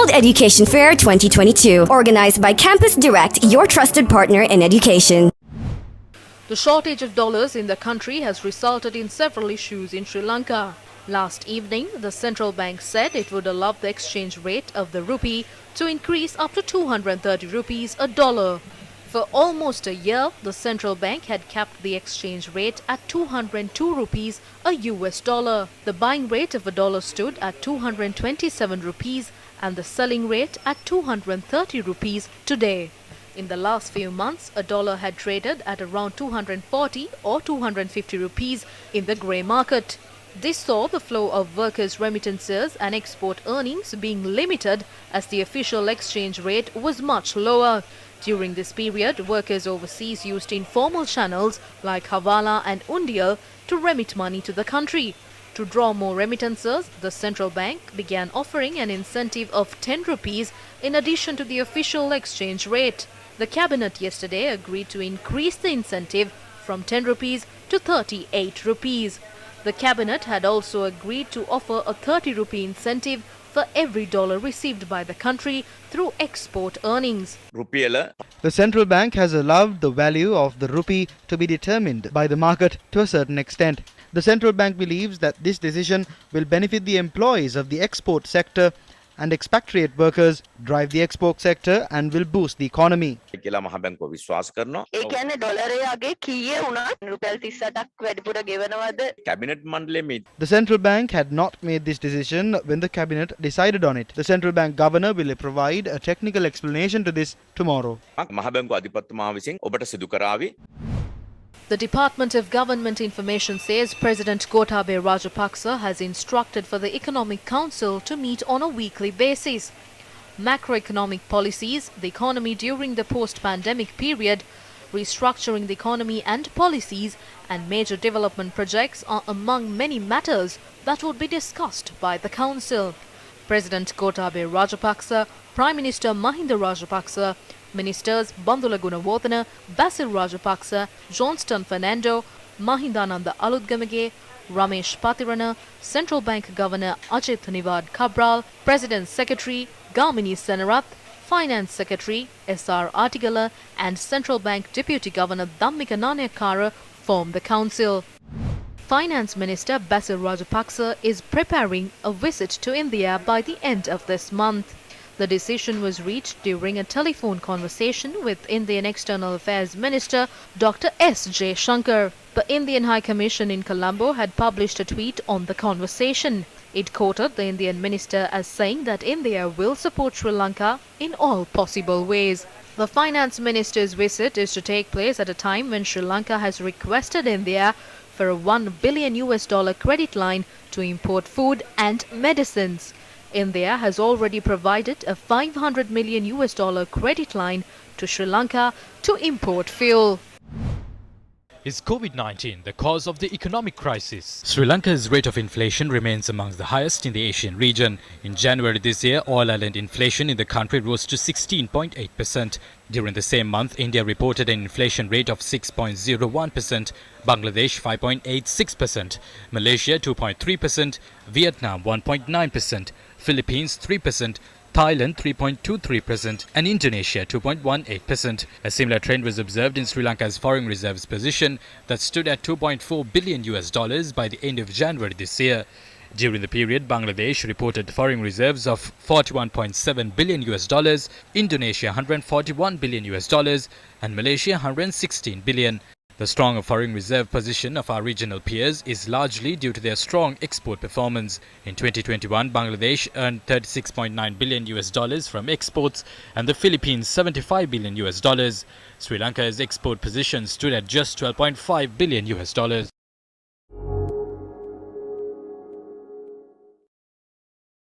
World Education Fair 2022, organized by Campus Direct, your trusted partner in education. The shortage of dollars in the country has resulted in several issues in Sri Lanka. Last evening, the central bank said it would allow the exchange rate of the rupee to increase up to 230 rupees a dollar. For almost a year, the central bank had kept the exchange rate at 202 rupees a US dollar. The buying rate of a dollar stood at 227 rupees and the selling rate at 230 rupees today. In the last few months, a dollar had traded at around 240 or 250 rupees in the grey market. This saw the flow of workers' remittances and export earnings being limited as the official exchange rate was much lower. During this period, workers overseas used informal channels like Hawala and Undial to remit money to the country. To draw more remittances, the central bank began offering an incentive of 10 rupees in addition to the official exchange rate. The cabinet yesterday agreed to increase the incentive from 10 rupees to 38 rupees. The cabinet had also agreed to offer a 30 rupee incentive for every dollar received by the country through export earnings. The central bank has allowed the value of the rupee to be determined by the market to a certain extent. The central bank believes that this decision will benefit the employees of the export sector and expatriate workers, drive the export sector and will boost the economy. The central bank had not made this decision when the cabinet decided on it. The central bank governor will provide a technical explanation to this tomorrow. The Department of Government Information says President Gotabaya Rajapaksa has instructed for the Economic Council to meet on a weekly basis. Macroeconomic policies, the economy during the post-pandemic period, restructuring the economy and policies, and major development projects are among many matters that would be discussed by the Council. President Gotabaya Rajapaksa, Prime Minister Mahinda Rajapaksa, Ministers Bandula Gunawardena, Basil Rajapaksa, Johnston Fernando, Mahindananda Aludgamage, Ramesh Patirana, Central Bank Governor Ajit Nivad Cabral, President Secretary Gamini Senarath, Finance Secretary S.R. Artigala and Central Bank Deputy Governor Dhammika Nanayakara form the council. Finance Minister Basil Rajapaksa is preparing a visit to India by the end of this month. The decision was reached during a telephone conversation with Indian External Affairs Minister Dr. S. J. Shankar. The Indian High Commission in Colombo had published a tweet on the conversation. It quoted the Indian minister as saying that India will support Sri Lanka in all possible ways. The finance minister's visit is to take place at a time when Sri Lanka has requested India for a $1 billion credit line to import food and medicines. India has already provided a $500 million credit line to Sri Lanka to import fuel. Is COVID-19 the cause of the economic crisis? Sri Lanka's rate of inflation remains among the highest in the Asian region. In January this year, oil island inflation in the country rose to 16.8%. During the same month, India reported an inflation rate of 6.01%, Bangladesh 5.86%, Malaysia 2.3%, Vietnam 1.9%, Philippines 3%, Thailand 3.23% and Indonesia 2.18%. A similar trend was observed in Sri Lanka's foreign reserves position that stood at $2.4 billion by the end of January this year. During the period, Bangladesh reported foreign reserves of $41.7 billion, Indonesia $141 billion and Malaysia $116 billion. The strong foreign reserve position of our regional peers is largely due to their strong export performance. In 2021, Bangladesh earned $36.9 billion from exports and the Philippines $75 billion. Sri Lanka's export position stood at just $12.5 billion.